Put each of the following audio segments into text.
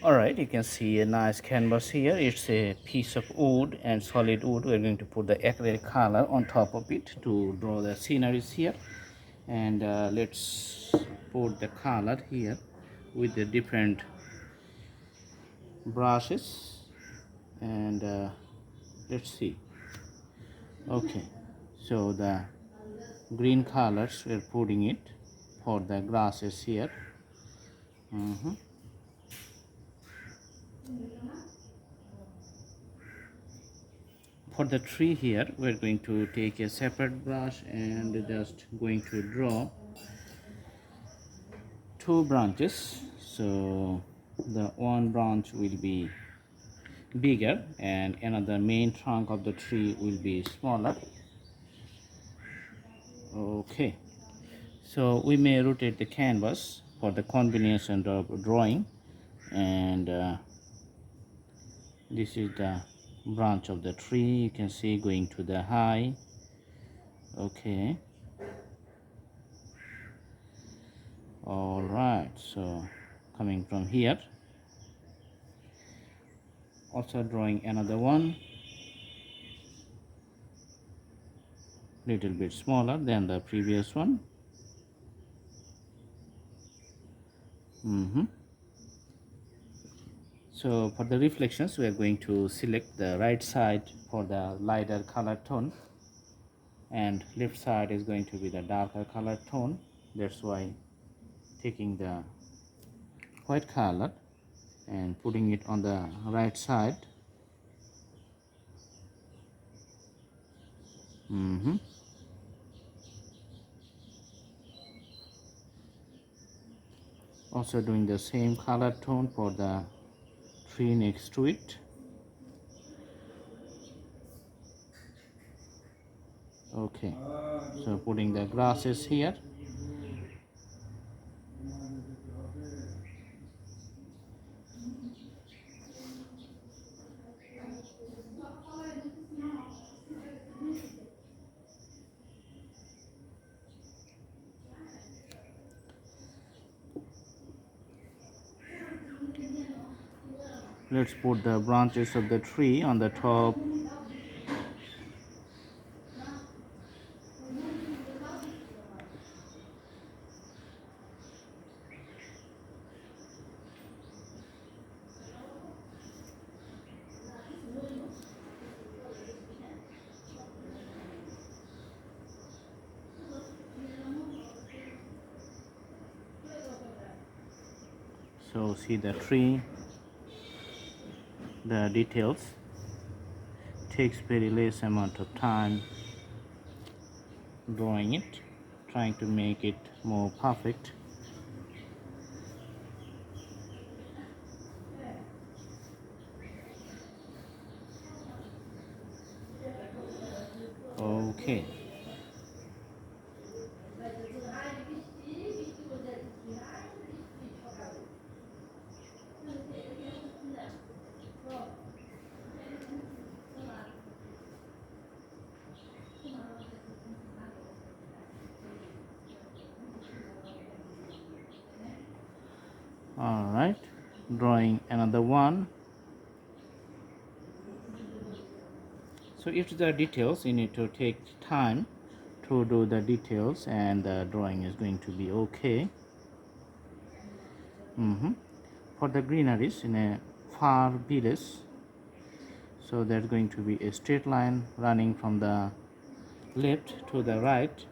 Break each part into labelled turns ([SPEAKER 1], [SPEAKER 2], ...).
[SPEAKER 1] Alright, you can see a nice canvas here. It's a piece of wood and solid wood. We're going to put the acrylic color on top of it to draw the sceneries here. And let's put the color here with the different brushes. And let's see. Okay, so the green colors we're putting it for the grasses here. For the tree here, we're going to take a separate brush and just going to draw two branches. So the one branch will be bigger and another main trunk of the tree will be smaller. Okay, so we may rotate the canvas for the combination of drawing. And this is the branch of the tree, you can see going to the high. Okay, all right, so coming from here, also drawing another one, little bit smaller than the previous one. So for the reflections, we are going to select the right side for the lighter color tone and left side is going to be the darker color tone. That's why taking the white color and putting it on the right side. Also doing the same color tone for the tree next to it. Okay, so putting the grasses here. Let's put the branches of the tree on the top. So see the tree, the details takes very less amount of time drawing it, trying to make it more perfect. Okay, all right, drawing another one. So if the details, you need to take time to do the details and the drawing is going to be okay. For the greeneries in a far village, so there's going to be a straight line running from the left to the right,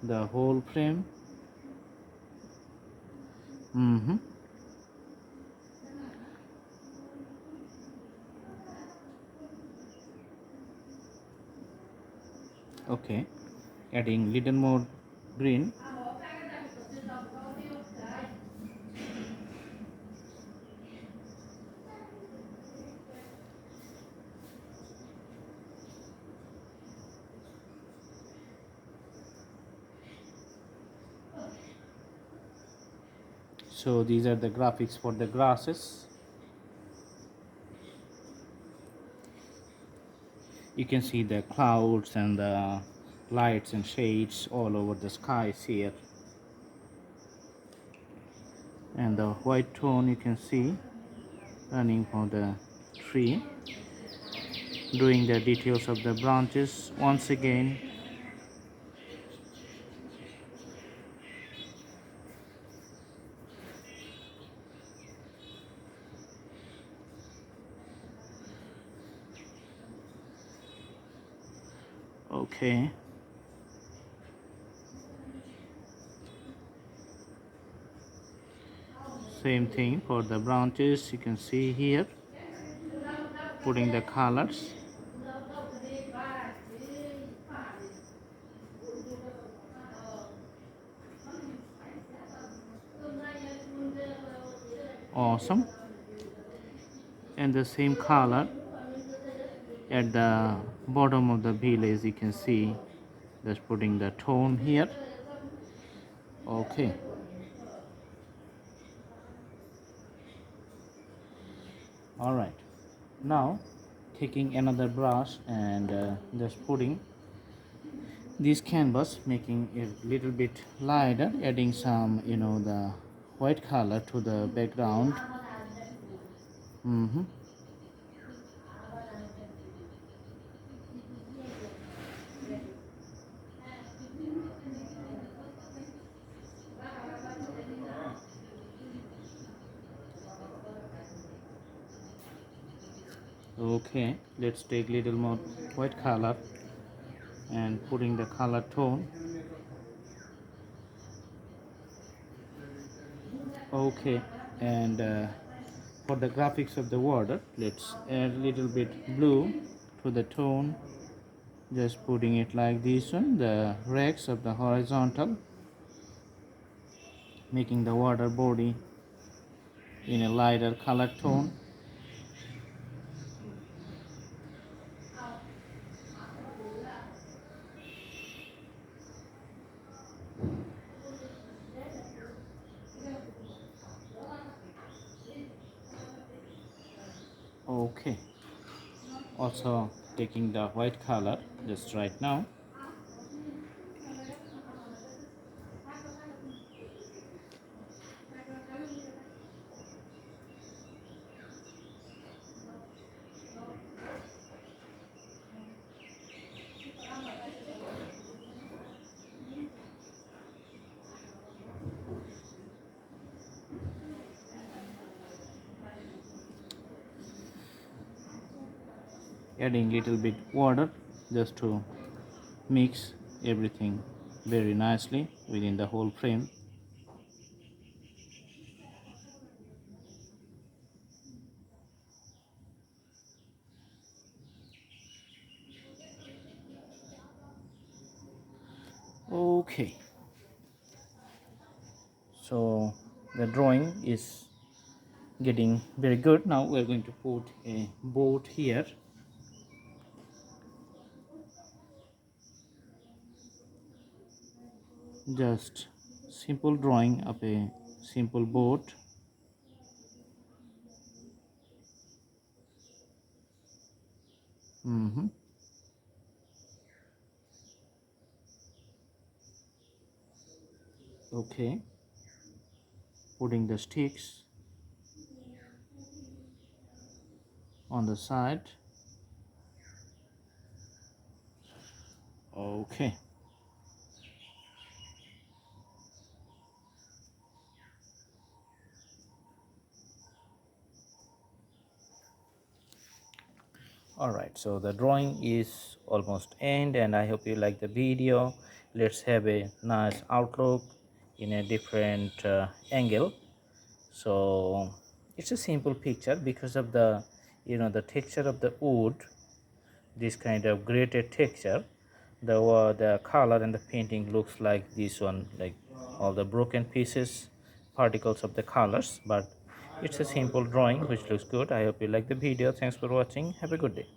[SPEAKER 1] the whole frame. Okay, adding little more green. So these are the graphics for the grasses. You can see the clouds and the lights and shades all over the skies here. and the white tone you can see running for the tree, doing the details of the branches once again. Okay, same thing for the branches, you can see here, putting the colors. Awesome. And the same color at the bottom of the village, you can see, just putting the tone here. Okay, all right, now taking another brush and just putting this canvas, making it a little bit lighter, adding some, the white color to the background. Okay, let's take little more white color and putting the color tone. Okay, and for the graphics of the water, let's add a little bit blue to the tone, just putting it like this one, the rags of the horizontal, making the water body in a lighter color tone. Okay, also taking the white color just right now. Adding little bit water just to mix everything very nicely within the whole frame. Okay, so the drawing is getting very good. Now we're going to put a boat here. Just simple drawing of a simple boat. Okay, putting the sticks on the side. Okay, all right, so the drawing is almost end and I hope you like the video. Let's have a nice outlook in a different angle. So it's a simple picture because of the the texture of the wood, this kind of grated texture. The color and the painting looks like this one, like all the broken pieces, particles of the colors, but it's a simple drawing which looks good. I hope you like the video. Thanks for watching. Have a good day.